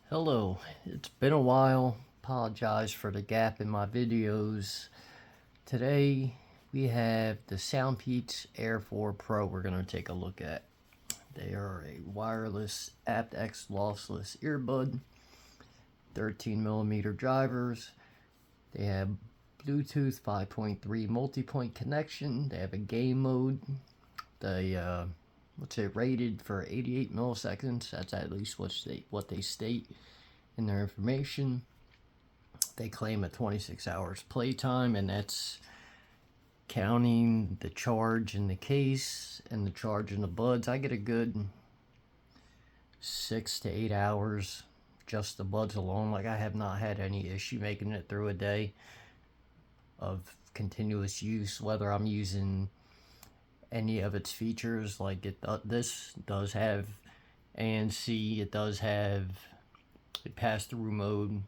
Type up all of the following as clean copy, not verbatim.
Hello, it's been a while. Apologize for the gap in my videos. Today we have the Soundpeats Air 4 Pro we're going to take a look at. They are a wireless aptX lossless earbud, 13mm drivers. They have Bluetooth 5.3 multi-point connection. They have a game mode. They what's it rated for 88 milliseconds. That's at least what they state in their information. They claim a 26 hours playtime, and that's counting the charge in the case and the charge in the buds. I get a good 6 to 8 hours just the buds alone. Like, I have not had any issue making it through a day of continuous use, whether I'm using any of its features. Like this does have ANC, it does have a pass-through mode,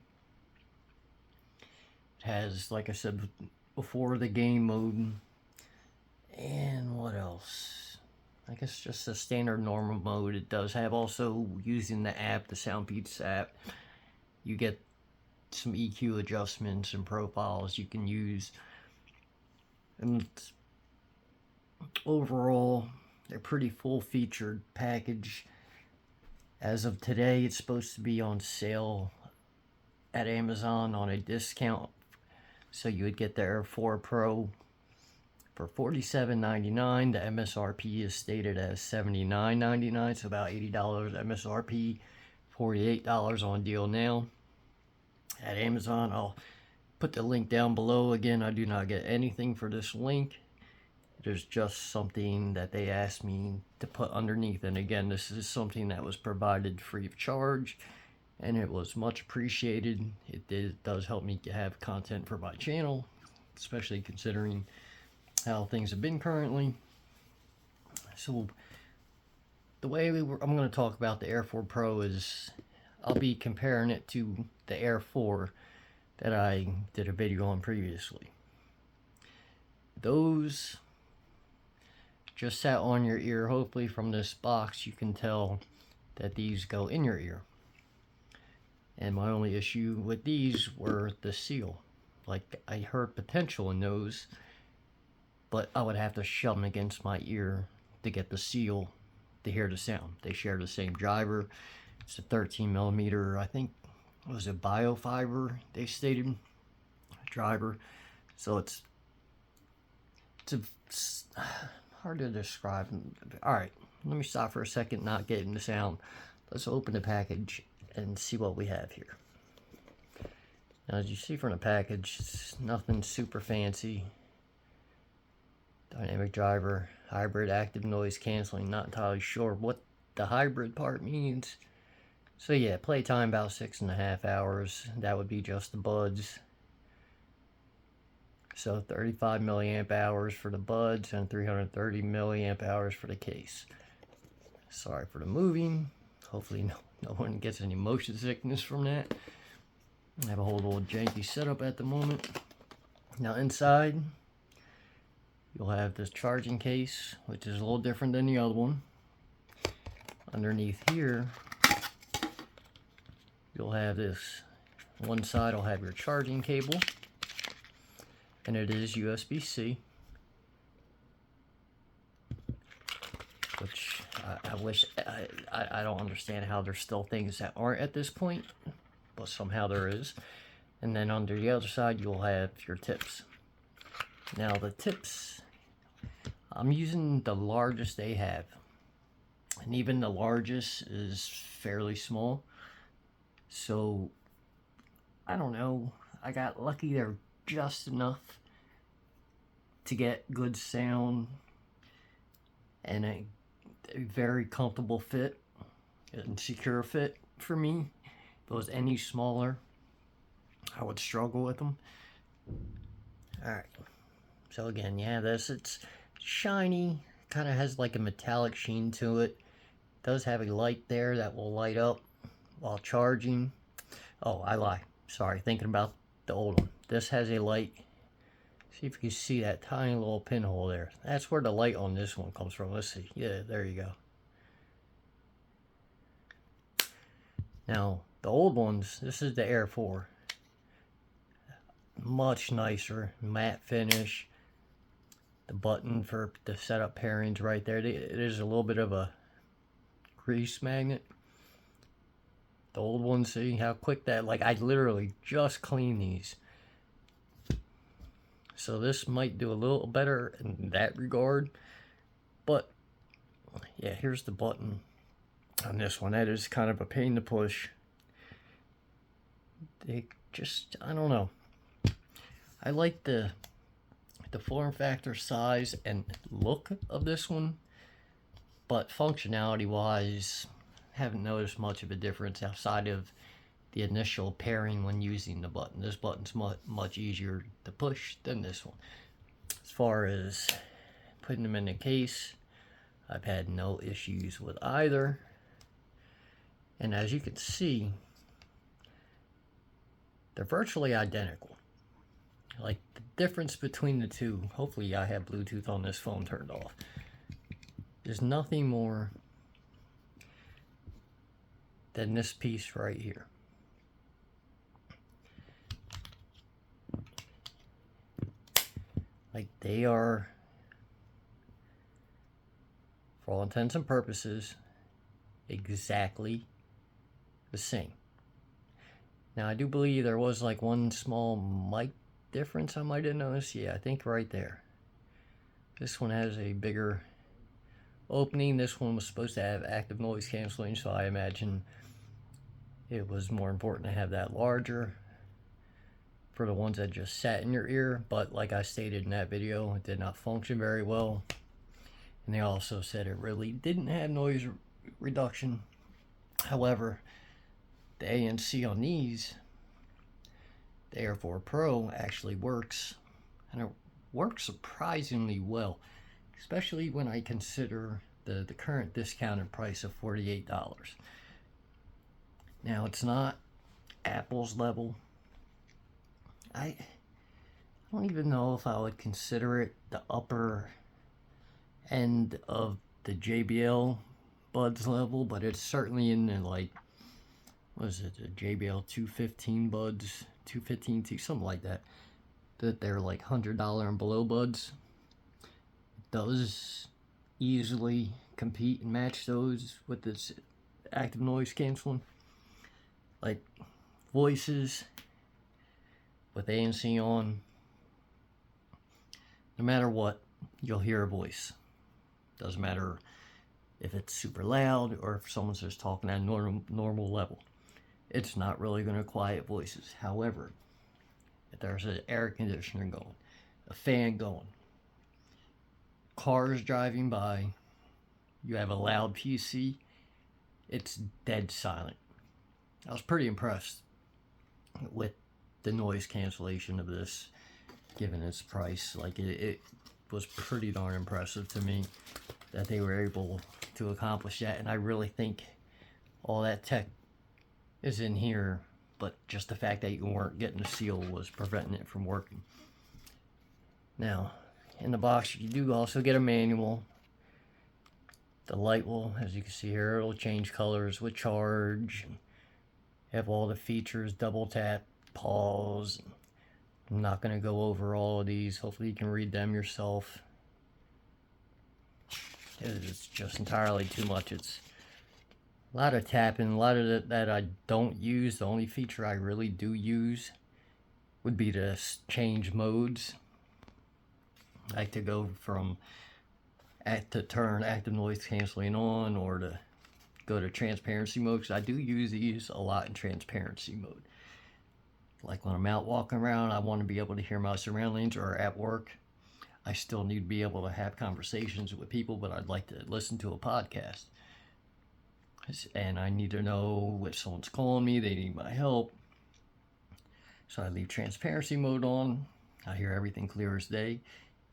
it has, like I said before, the game mode, and what else? I guess just a standard normal mode. It does have, also using the app, the Soundpeats app, you get some EQ adjustments and profiles you can use, and overall they're pretty full-featured package. As of today, it's supposed to be on sale at Amazon on a discount, so you would get the Air 4 Pro for $47.99. The MSRP is stated as $79.99, so about $80 MSRP, $48 on deal now at Amazon. I'll put the link down below. Again, I do not get anything for this link. There's just something that they asked me to put underneath, and again, this is something that was provided free of charge, and it was much appreciated. It does help me have content for my channel, especially considering how things have been currently. So the way I'm going to talk about the Air 4 Pro is I'll be comparing it to the Air 4 that I did a video on previously. Those just sat on your ear. Hopefully from this box you can tell that these go in your ear. And my only issue with these were the seal. Like, I heard potential in those, but I would have to shove them against my ear to get the seal to hear the sound. They share the same driver. It's a 13mm, I think, was it biofiber they stated, driver. So it's hard to describe. Alright, let me stop for a second, not getting the sound. Let's open the package and see what we have here. Now, as you see from the package, it's nothing super fancy. Dynamic driver, hybrid active noise canceling. Not entirely sure what the hybrid part means. So yeah, playtime about 6.5 hours. That would be just the buds. So 35 milliamp hours for the buds and 330 milliamp hours for the case. Sorry for the moving. Hopefully no one gets any motion sickness from that. I have a whole little janky setup at the moment. Now inside, you'll have this charging case, which is a little different than the other one. Underneath here, you'll have this. One side will have your charging cable, and it is USB-C, which I wish, I don't understand how there's still things that aren't at this point, but somehow there is. And then under the other side, you'll have your tips. Now the tips, I'm using the largest they have, and even the largest is fairly small. So I don't know, I got lucky. They're just enough to get good sound and a very comfortable fit and secure fit for me. If it was any smaller, I would struggle with them. Alright, so again, yeah, it's shiny, kind of has like a metallic sheen to it. It does have a light there that will light up while charging. Oh, I lie. Sorry, thinking about the old one. This has a light. See if you can see that tiny little pinhole there. That's where the light on this one comes from. Let's see. Yeah, there you go. Now, The old ones, this is the Air 4. Much nicer, matte finish. The button for the setup pairings right there. It is a little bit of a grease magnet. The old ones, see how quick that, like I literally just cleaned these. So this might do a little better in that regard. But yeah, here's the button on this one. That is kind of a pain to push. They just, I don't know. I like the form factor, size, and look of this one, but functionality wise, haven't noticed much of a difference outside of the initial pairing when using the button. This button's much easier to push than this one. As far as putting them in the case, I've had no issues with either. And as you can see, they're virtually identical. Like the difference between the two, hopefully I have Bluetooth on this phone turned off, there's nothing more than this piece right here. Like they are, for all intents and purposes, exactly the same. Now I do believe there was like one small mic difference I might have noticed. Yeah, I think right there. This one has a bigger opening. This one was supposed to have active noise canceling, so I imagine it was more important to have that larger for the ones that just sat in your ear. But like I stated in that video, it did not function very well. And they also said it really didn't have noise reduction. However, the ANC on these, the Air 4 Pro, actually works, and it works surprisingly well, especially when I consider the current discounted price of $48. Now it's not Apple's level. I don't even know if I would consider it the upper end of the JBL buds level, but it's certainly in the, like, what is it, the JBL 215 buds, 215, something like that, that they're like $100 and below buds. It does easily compete and match those with this active noise canceling. Like voices with ANC on, no matter what, you'll hear a voice. Doesn't matter if it's super loud or if someone's just talking at a normal level. It's not really going to quiet voices. However, if there's an air conditioner going, a fan going, cars driving by, you have a loud PC, it's dead silent. I was pretty impressed with the noise cancellation of this, given its price. Like it was pretty darn impressive to me that they were able to accomplish that. And I really think all that tech is in here, but just the fact that you weren't getting the seal was preventing it from working. Now, in the box, you do also get a manual. The light will, as you can see here, it'll change colors with charge. Have all the features, double tap, pause. I'm not going to go over all of these. Hopefully you can read them yourself. It's just entirely too much. It's a lot of tapping, a lot of that I don't use. The only feature I really do use would be to change modes. Like to go from to turn active noise canceling on, or to go to transparency mode, because I do use these a lot in transparency mode. Like when I'm out walking around, I want to be able to hear my surroundings, or at work, I still need to be able to have conversations with people, but I'd like to listen to a podcast. And I need to know if someone's calling me, they need my help. So I leave transparency mode on. I hear everything clear as day,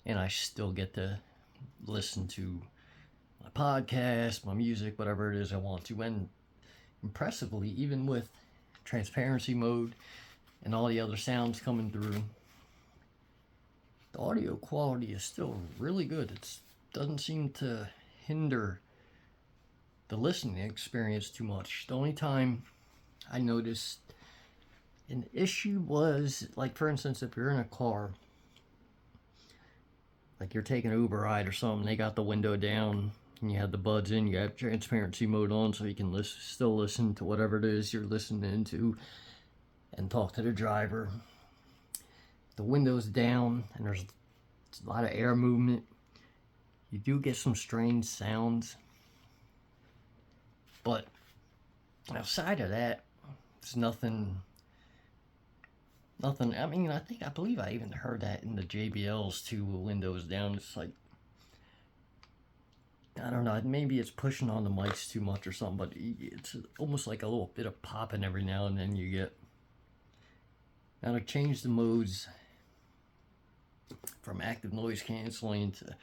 and I still get to listen to my podcast, my music, whatever it is I want to. And impressively, even with transparency mode and all the other sounds coming through, the audio quality is still really good. It doesn't seem to hinder the listening experience too much. The only time I noticed an issue was, like, for instance, if you're in a car, like you're taking an Uber ride or something, they got the window down and you have the buds in, you have transparency mode on so you can still listen to whatever it is you're listening to and talk to the driver. The window's down and there's a lot of air movement. You do get some strange sounds, but outside of that, it's nothing. I mean, I believe I even heard that in the JBLs too, windows down. It's like, I don't know, maybe it's pushing on the mics too much or something, but it's almost like a little bit of popping every now and then you get. Now to change the modes from active noise canceling to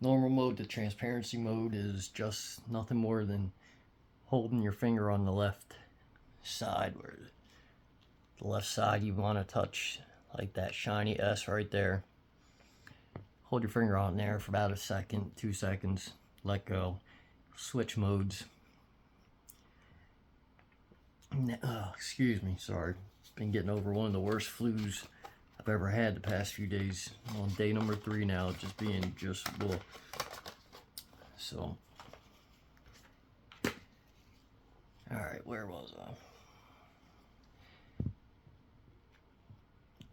normal mode to transparency mode is just nothing more than holding your finger on the left side, where the left side you want to touch, like that shiny S right there. Hold your finger on there for about a second, 2 seconds, let go, switch modes. Excuse me, sorry. Been getting over one of the worst flus I've ever had the past few days. I'm on day number 3 now, just being well. So, alright, where was I?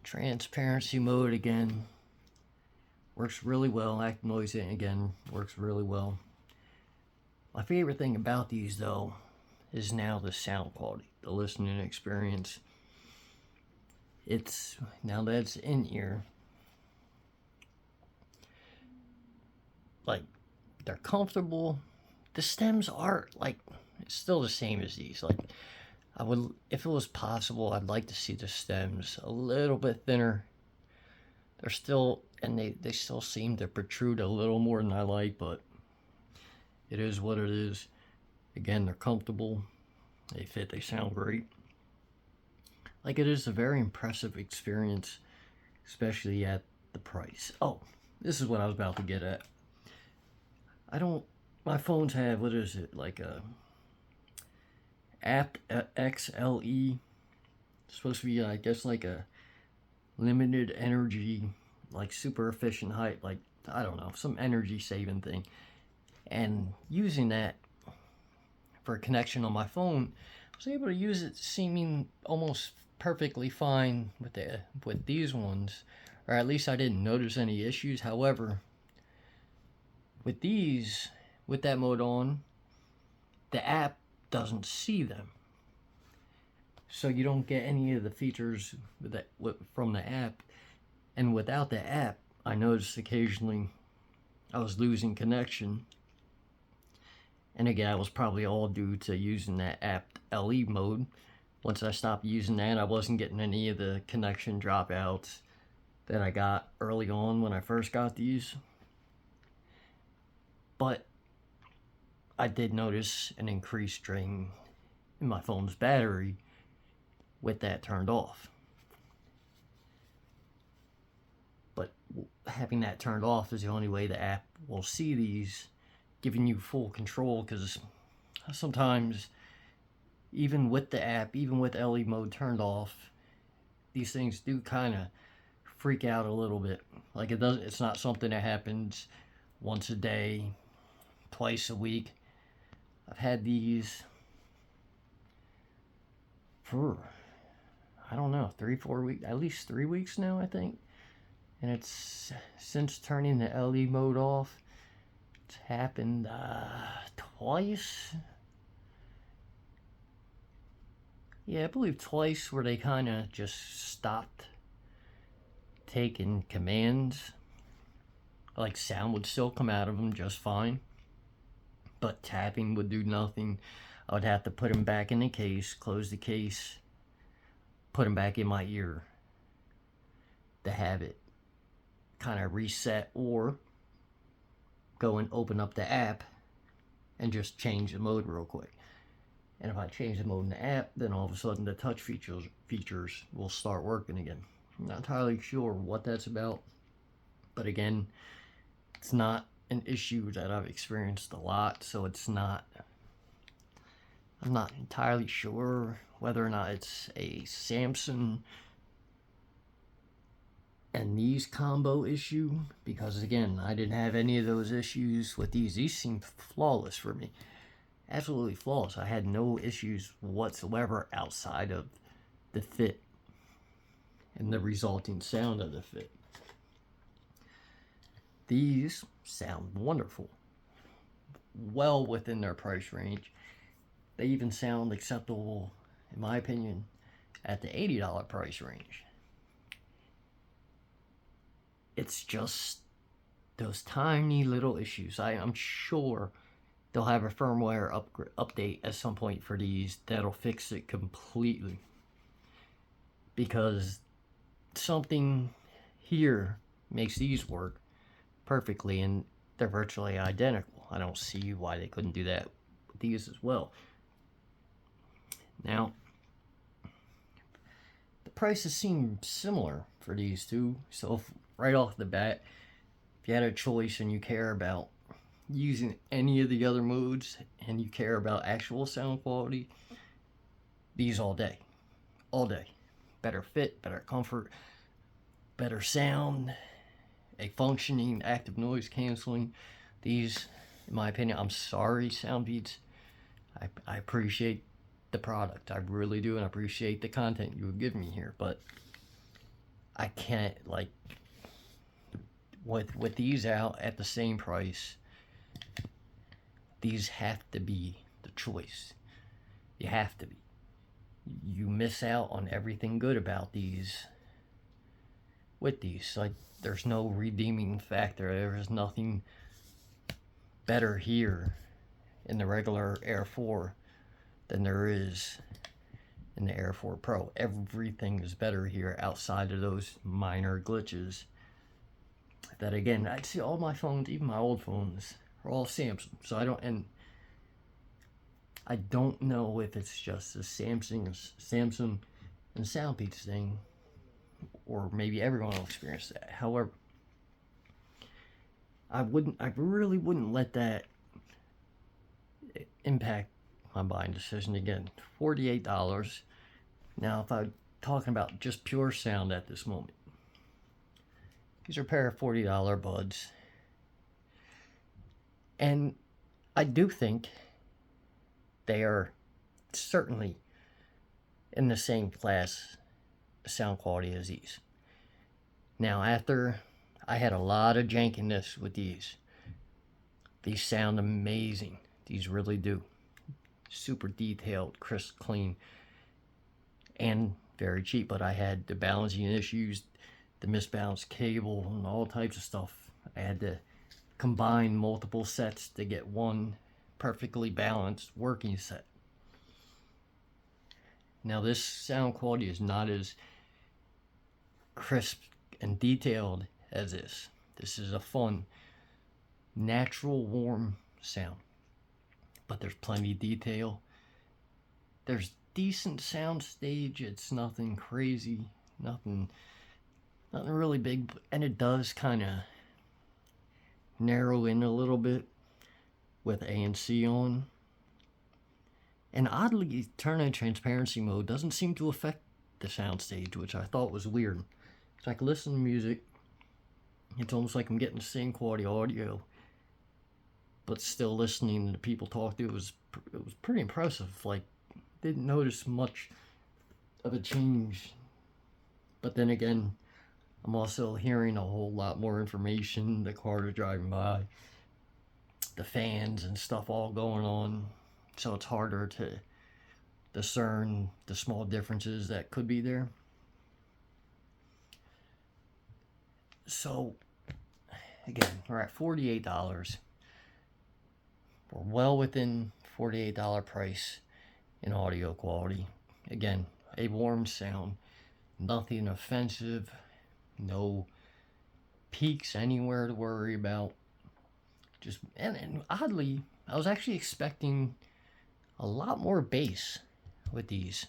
Transparency mode again. Works really well. Active noise again works really well. My favorite thing about these though is now the sound quality, the listening experience. It's now that it's in ear, like, they're comfortable. The stems are like, it's still the same as these. Like, I would, if it was possible, I'd like to see the stems a little bit thinner. They're still, and they still seem to protrude a little more than I like, but it is what it is. Again, they're comfortable, they fit, they sound great. Like, it is a very impressive experience, especially at the price. Oh, this is what I was about to get at. My phones have, what is it, like a Apt XLE. It's supposed to be, I guess, like a limited energy, like super efficient height, like, I don't know, some energy saving thing. And using that for a connection on my phone, I was able to use it seeming almost perfectly fine with these ones, or at least I didn't notice any issues. However, with these, with that mode on, the app doesn't see them, so you don't get any of the features from the app. And without the app, I noticed occasionally I was losing connection, and again, that was probably all due to using that app LE mode. Once I stopped using that, I wasn't getting any of the connection dropouts that I got early on when I first got these. But I did notice an increased drain in my phone's battery with that turned off. But having that turned off is the only way the app will see these, giving you full control, because sometimes, even with the app, even with LE mode turned off, these things do kind of freak out a little bit. Like, it's not something that happens once a day, twice a week. I've had these for, I don't know, 3-4 weeks, at least 3 weeks now, I think. And it's, since turning the LE mode off, it's happened twice. Yeah, I believe twice, where they kind of just stopped taking commands. Like, sound would still come out of them just fine, but tapping would do nothing. I would have to put them back in the case, close the case, put them back in my ear to have it kind of reset, or go and open up the app and just change the mode real quick. And if I change the mode in the app, then all of a sudden the touch features will start working again. I'm not entirely sure what that's about, but again, it's not an issue that I've experienced a lot, so it's not, I'm not entirely sure whether or not it's a Samson and these combo issue, because again, I didn't have any of those issues with these. These seemed flawless for me. Absolutely flawless. I had no issues whatsoever outside of the fit and the resulting sound of the fit. These sound wonderful. Well within their price range. They even sound acceptable, in my opinion, at the $80 price range. It's just those tiny little issues. I'm sure they'll have a firmware update at some point for these that'll fix it completely. Because something here makes these work perfectly, and they're virtually identical. I don't see why they couldn't do that with these as well. Now, the prices seem similar for these two, so if, right off the bat, if you had a choice and you care about using any of the other modes and you care about actual sound quality, these all day. All day. Better fit, better comfort, better sound, a functioning active noise canceling. These, in my opinion, I'm sorry, Soundpeats. I appreciate the product. I really do, and I appreciate the content you have given me here, but I can't, like, with these out at the same price, these have to be the choice. You have to be. You miss out on everything good about these with these. Like, there's no redeeming factor. There's nothing better here in the regular Air 4 than there is in the Air 4 Pro. Everything is better here outside of those minor glitches that, again, I see all my phones, even my old phones, are all Samsung. So I don't know if it's just a Samsung and Soundpeats thing, or maybe everyone will experience that. However, I really wouldn't let that impact my buying decision. Again, $48. Now, if I'm talking about just pure sound at this moment, these are a pair of $40 buds. And I do think they are certainly in the same class sound quality as these. Now, after I had a lot of jankiness with these sound amazing. These really do. Super detailed, crisp, clean, and very cheap. But I had the balancing issues, the misbalanced cable, and all types of stuff. I had to combine multiple sets to get one perfectly balanced working set. Now, this sound quality is not as crisp and detailed as this. This is a fun, natural, warm sound. But there's plenty of detail. There's decent sound stage. It's nothing crazy, nothing really big, and it does kind of narrow in a little bit with ANC on. And oddly, turning transparency mode doesn't seem to affect the soundstage, which I thought was weird. It's like listening to music. It's almost like I'm getting the same quality audio, but still listening to people talk to it was pretty impressive. Like, didn't notice much of a change. But then again, I'm also hearing a whole lot more information. The cars are driving by, the fans and stuff all going on. So it's harder to discern the small differences that could be there. So, again, we're at $48. We're well within $48 price in audio quality. Again, a warm sound, nothing offensive, no peaks anywhere to worry about. Just and oddly, I was actually expecting a lot more bass with these,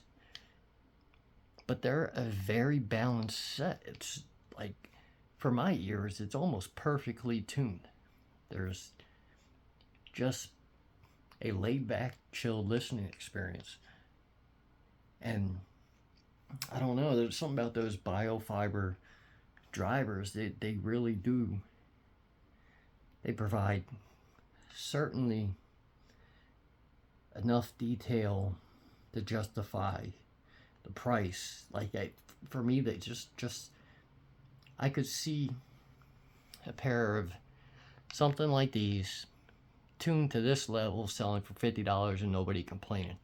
but they're a very balanced set. It's like, for my ears, it's almost perfectly tuned. There's just a laid-back, chilled listening experience. And I don't know, there's something about those biofiber drivers. They really do. They provide certainly enough detail to justify the price. For me, they just I could see a pair of something like these tuned to this level selling for $50 and nobody complaining.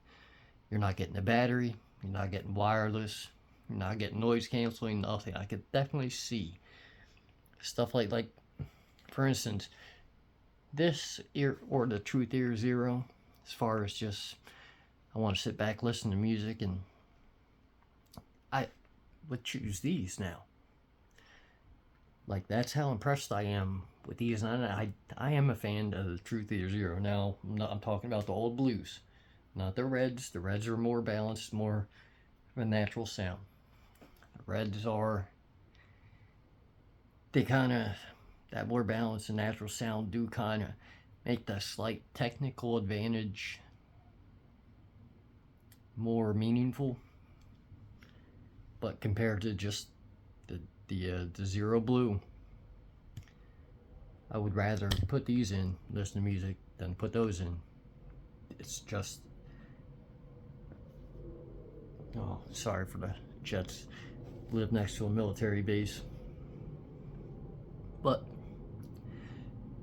You're not getting a battery, you're not getting wireless, you're not getting noise canceling, nothing. I could definitely see stuff like for instance, this ear or the Truth Ear Zero, as far as just I want to sit back, listen to music, and I would choose these now. Like, that's how impressed I am with these. And I am a fan of the Truth Ear Zero. Now, I'm talking about the old blues, not the reds. The reds are more balanced, more of a natural sound. The reds are, they kind of, that more balanced and natural sound do kind of make the slight technical advantage more meaningful. But compared to just the Zero Blue, I would rather put these in, listen to music, than put those in. It's just, oh, sorry for the Jets. Live next to a military base. But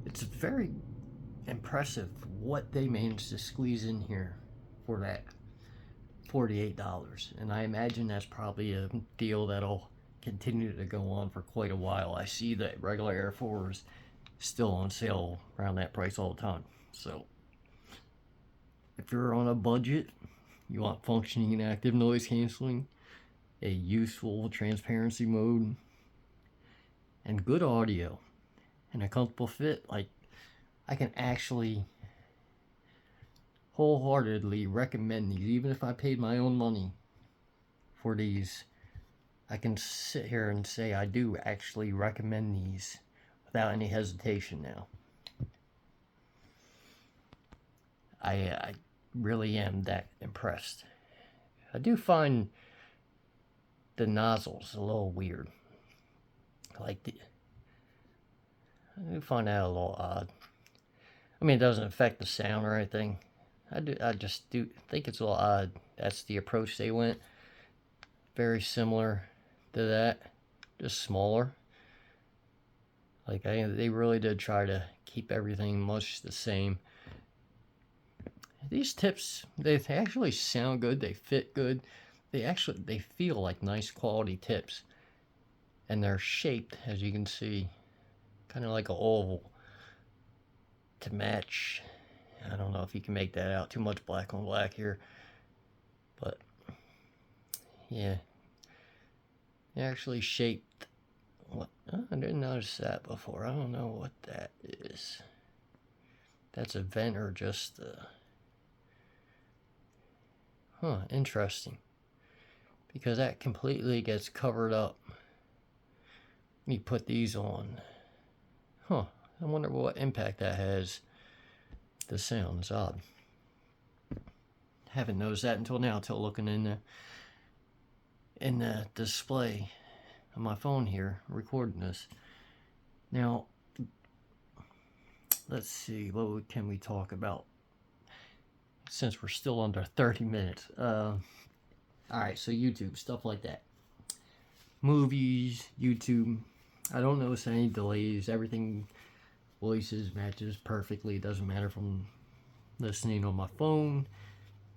it's very impressive what they managed to squeeze in here for that $48. And I imagine that's probably a deal that'll continue to go on for quite a while. I see that regular Air 4s still on sale around that price all the time. So if you're on a budget, you want functioning and active noise canceling, a useful transparency mode, and good audio, and a comfortable fit, like, I can actually wholeheartedly recommend these. Even if I paid my own money for these, I can sit here and say I do actually recommend these without any hesitation now. I really am that impressed. I do find the nozzles a little weird. I do find that a little odd. I mean, it doesn't affect the sound or anything. I just do think it's a little odd. That's the approach they went. Very similar to that, just smaller. They really did try to keep everything much the same. These tips, they actually sound good. They fit good. They feel like nice quality tips, and they're shaped, as you can see, kind of like an oval to match. I don't know if you can make that out. Too much black on black here, but yeah, they actually shaped. What? Oh, I didn't notice that before. I don't know what that is. That's a vent or just interesting, because that completely gets covered up. You put these on. I wonder what impact that has. The sound is odd. Haven't noticed that until now, till looking in the display on my phone here, recording this. Now, let's see, what can we talk about since we're still under 30 minutes? Alright, so YouTube, stuff like that. Movies, YouTube. I don't notice any delays. Everything voices matches perfectly. It doesn't matter if I'm listening on my phone,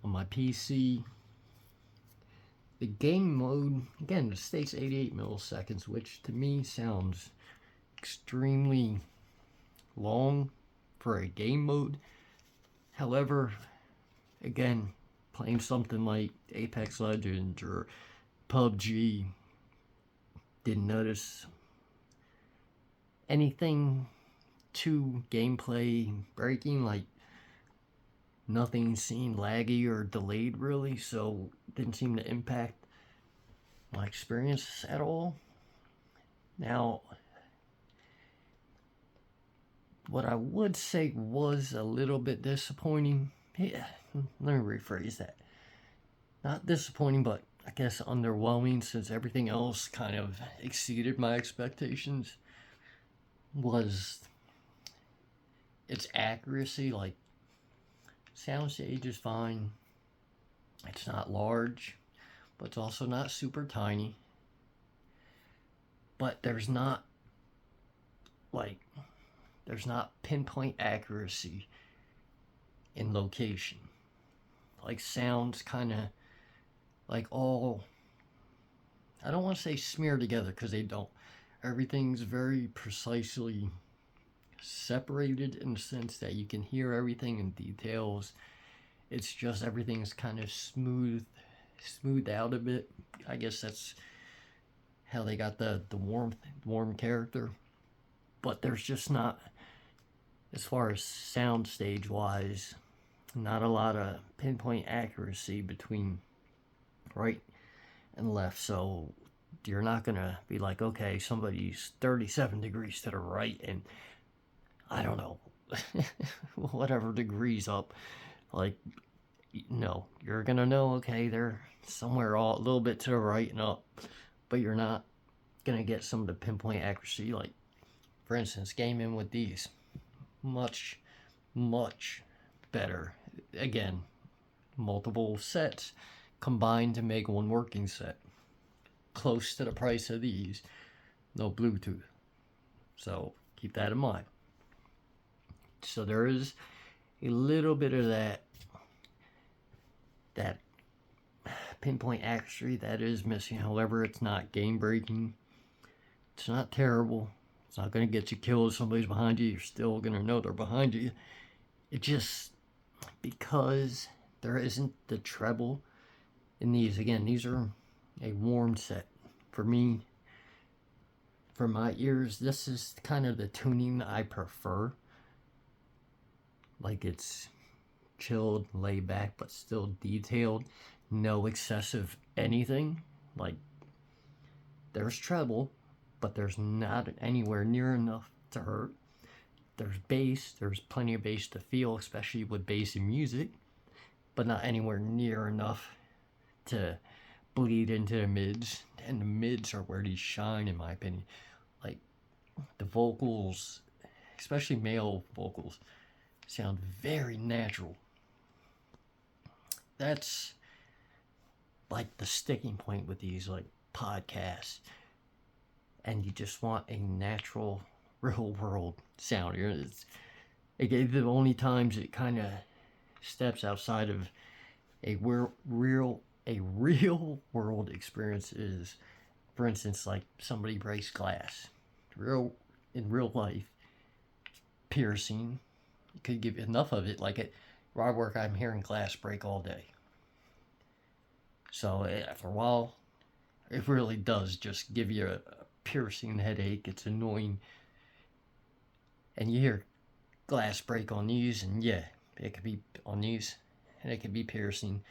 on my PC. The game mode, again, it states 88 milliseconds, which to me sounds extremely long for a game mode. However, again, playing something like Apex Legends or PUBG, didn't notice anything too gameplay breaking, like nothing seemed laggy or delayed really, so didn't seem to impact my experience at all. Now, what I would say was a little bit disappointing Yeah, let me rephrase that. Not disappointing, but I guess underwhelming, since everything else kind of exceeded my expectations, was its accuracy. Like, soundstage is fine. It's not large, but it's also not super tiny. But like there's not pinpoint accuracy in location. Like, sounds kind of like all, I don't want to say smeared together, because they don't. Everything's very precisely separated in the sense that you can hear everything in details. It's just everything's kind of smoothed out a bit. I guess that's how they got the warm character. But there's just not, as far as sound stage wise, not a lot of pinpoint accuracy between right and left. So you're not gonna be like, okay, somebody's 37 degrees to the right and, I don't know, whatever degrees up. Like, no, you're gonna know, okay, they're somewhere all a little bit to the right and up, but you're not gonna get some of the pinpoint accuracy. Like, for instance, gaming with these, much better. Again, multiple sets combined to make one working set, close to the price of these. No Bluetooth, so keep that in mind. So there is a little bit of that pinpoint accuracy that is missing. However, it's not game breaking. It's not terrible. It's not going to get you killed if somebody's behind you. You're still going to know they're behind you. It just, because there isn't the treble in these. Again, these are a warm set. For me, for my ears, this is kind of the tuning I prefer. Like, it's chilled, laid back, but still detailed. No excessive anything. Like, there's treble, but there's not anywhere near enough to hurt. There's bass, there's plenty of bass to feel, especially with bass in music, but not anywhere near enough to bleed into the mids. And the mids are where these shine, in my opinion. Like, the vocals, especially male vocals, sound very natural. That's like the sticking point with these, like, podcasts. And you just want a natural, real world sound. The only times it kind of steps outside of a real world experience is, for instance, like somebody breaks glass. In real life, piercing. You could give enough of it. Like, at where I work, I'm hearing glass break all day. So after a while, it really does just give you a piercing headache. It's annoying. And you hear glass break on these, and yeah, it could be on these, and it could be piercing.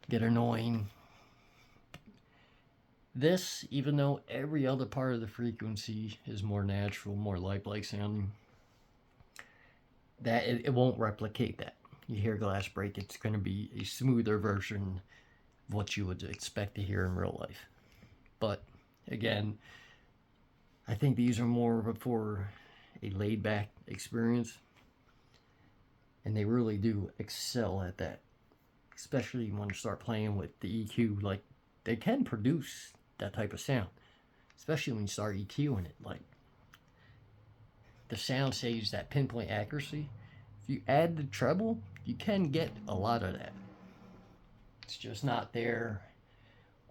Get annoying. This, even though every other part of the frequency is more natural, more lifelike sounding, that it won't replicate that. You hear glass break, it's going to be a smoother version of what you would expect to hear in real life. But again, I think these are more for a laid back experience, and they really do excel at that, especially when you start playing with the EQ. Like, they can produce that type of sound, especially when you start EQing it. Like, the sound saves that pinpoint accuracy. If you add the treble, you can get a lot of that. It's just not there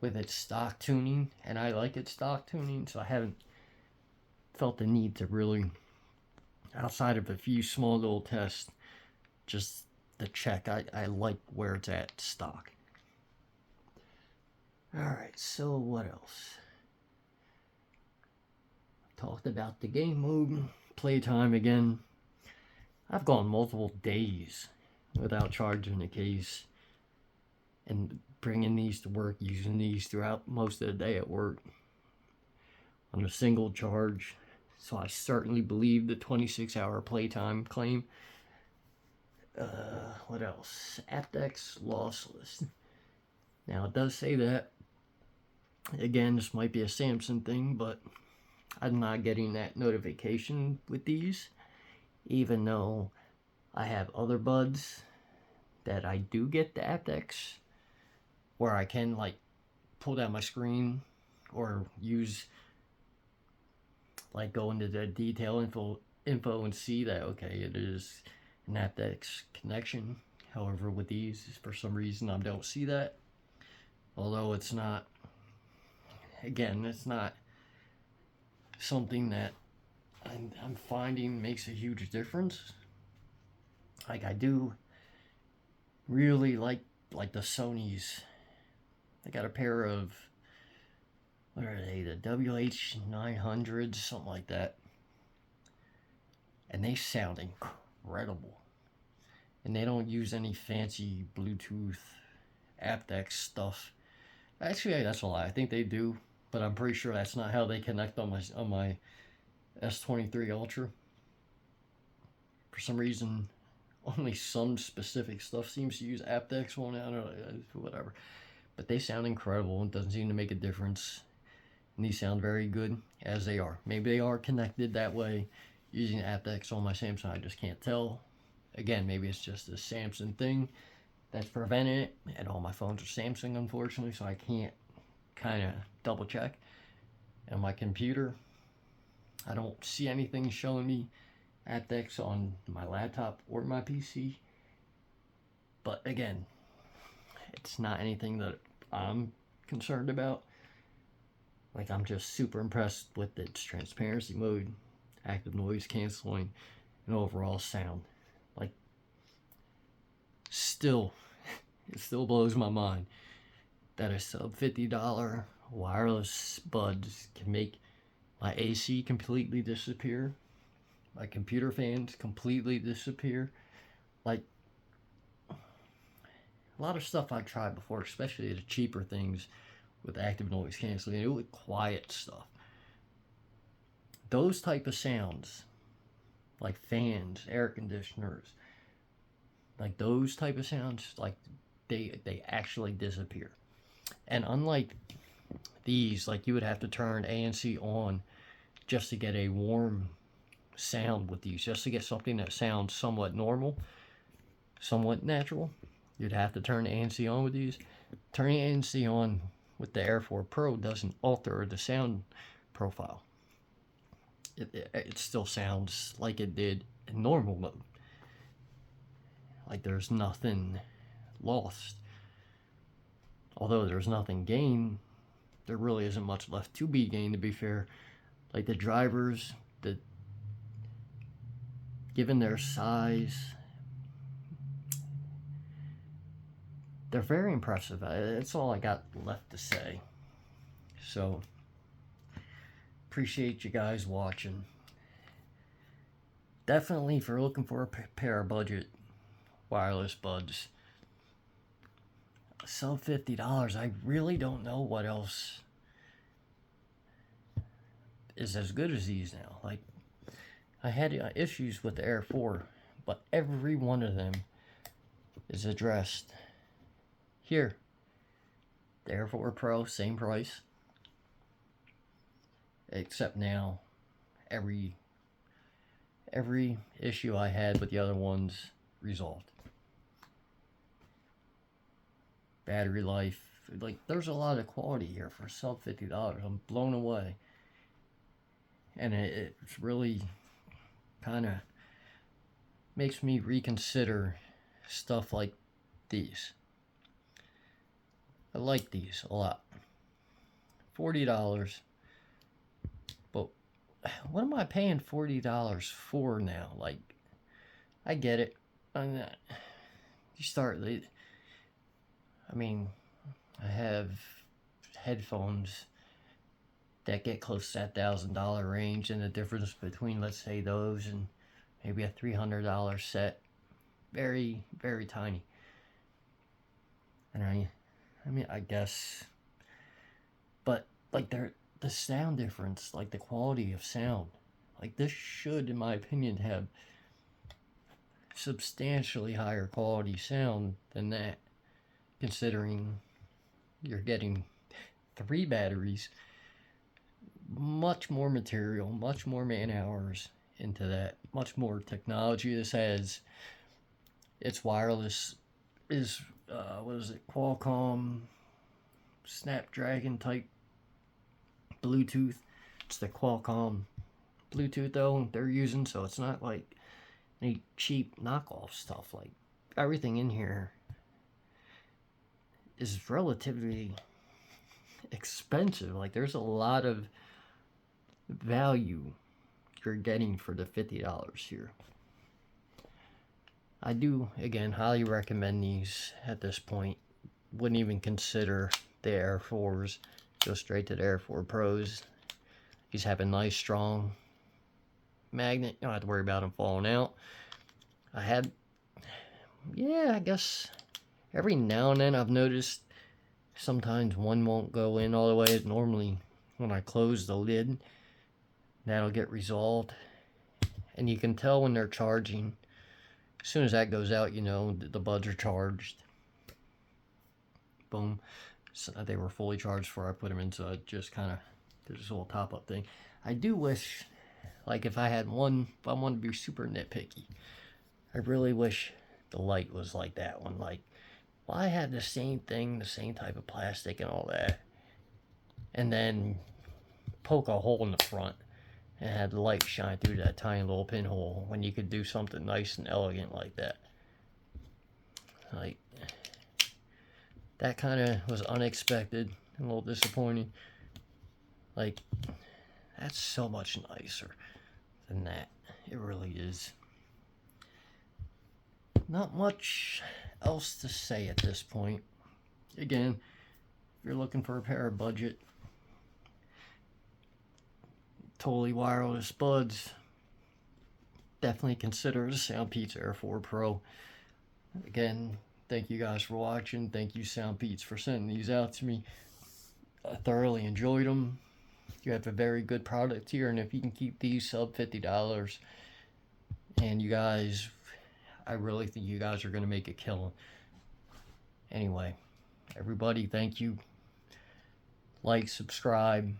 with its stock tuning, and I like its stock tuning, so I haven't felt the need to really, outside of a few small little tests, just to check. I like where it's at stock. Alright, so what else? Talked about the game mode, playtime again. I've gone multiple days without charging the case, and bringing these to work, using these throughout most of the day at work on a single charge. So I certainly believe the 26-hour playtime claim. What else? aptX lossless. Now it does say that. Again, this might be a Samsung thing, but I'm not getting that notification with these, even though I have other buds that I do get the aptX, where I can like pull down my screen or use, like, go into the detail info and see that, okay, it is an aptX connection. However, with these, for some reason, I don't see that. Although it's not, again, it's not something that I'm finding makes a huge difference. Like, I do really like the Sony's. I got a pair of, what are they, the WH900s, something like that. And they sound incredible. And they don't use any fancy Bluetooth aptX stuff. Actually, that's a lie. I think they do, but I'm pretty sure that's not how they connect on my S23 Ultra. For some reason, only some specific stuff seems to use aptX on it. I don't know, whatever. But they sound incredible. It doesn't seem to make a difference. And these sound very good as they are. Maybe they are connected that way using aptX on my Samsung. I just can't tell. Again, maybe it's just a Samsung thing that's preventing it. And all my phones are Samsung, unfortunately, so I can't kind of double check. And my computer, I don't see anything showing me aptX on my laptop or my PC. But again, it's not anything that I'm concerned about. Like, I'm just super impressed with its transparency mode, active noise canceling, and overall sound. Like, still, it still blows my mind that a sub $50 wireless buds can make my AC completely disappear, my computer fans completely disappear. Like, a lot of stuff I've tried before, especially the cheaper things with active noise canceling, it would quiet stuff. Those type of sounds, like fans, air conditioners, like those type of sounds, like they actually disappear. And unlike these, like, you would have to turn ANC on just to get a warm sound with these, just to get something that sounds somewhat normal, somewhat natural. You'd have to turn ANC on with these. Turning ANC on with the Air 4 Pro doesn't alter the sound profile. It still sounds like it did in normal mode. Like, there's nothing lost. Although there's nothing gained, there really isn't much left to be gained, to be fair. Like, the drivers, given their size, they're very impressive. That's all I got left to say. So, appreciate you guys watching. Definitely, if you're looking for a pair of budget wireless buds, sub $50, I really don't know what else is as good as these now. Like, I had issues with the Air 4, but every one of them is addressed here. The Air 4 Pro, same price, except now every issue I had with the other ones resolved. Battery life, like, there's a lot of quality here for sub $50. I'm blown away. And it's really kind of makes me reconsider stuff like these. I like these a lot. $40. But what am I paying $40 for now? Like, I get it. You start, I mean, I have headphones that get close to that $1,000 range, and the difference between, let's say, those and maybe a $300 set, very, very tiny. And I mean, I guess, but like, the sound difference, like the quality of sound, like, this should, in my opinion, have substantially higher quality sound than that, considering you're getting 3 batteries, much more material, much more man hours into that, much more technology this has. It's wireless, is what is it, Qualcomm Snapdragon type Bluetooth. It's the Qualcomm Bluetooth though they're using, so it's not like any cheap knockoff stuff. Like, everything in here is relatively expensive. Like, there's a lot of value you're getting for the $50 here. I do, again, highly recommend these at this point. Wouldn't even consider the Air 4s. Go straight to the Air 4 Pros. These have a nice, strong magnet. You don't have to worry about them falling out. I guess every now and then I've noticed sometimes one won't go in all the way. Normally, when I close the lid, that'll get resolved. And you can tell when they're charging. As soon as that goes out, you know the buds are charged. Boom. So they were fully charged before I put them in, so I just kind of did this little top-up thing. I do wish, like, if I wanted to be super nitpicky, I really wish the light was like that one. Like, why have the same thing, the same type of plastic and all that, and then poke a hole in the front and have the light shine through that tiny little pinhole when you could do something nice and elegant like that? Like, that kind of was unexpected and a little disappointing. Like, that's so much nicer than that. It really is. Not much else to say at this point. Again, if you're looking for a pair of budget, totally wireless buds, definitely consider the Soundpeats Air 4 Pro. Again, thank you guys for watching. Thank you, Soundpeats, for sending these out to me. I thoroughly enjoyed them. You have a very good product here, and if you can keep these sub $50, and you guys, I really think you guys are going to make a killing. Anyway, everybody, thank you. Like, subscribe.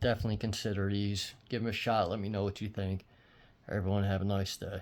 Definitely consider these. Give them a shot. Let me know what you think. Everyone have a nice day.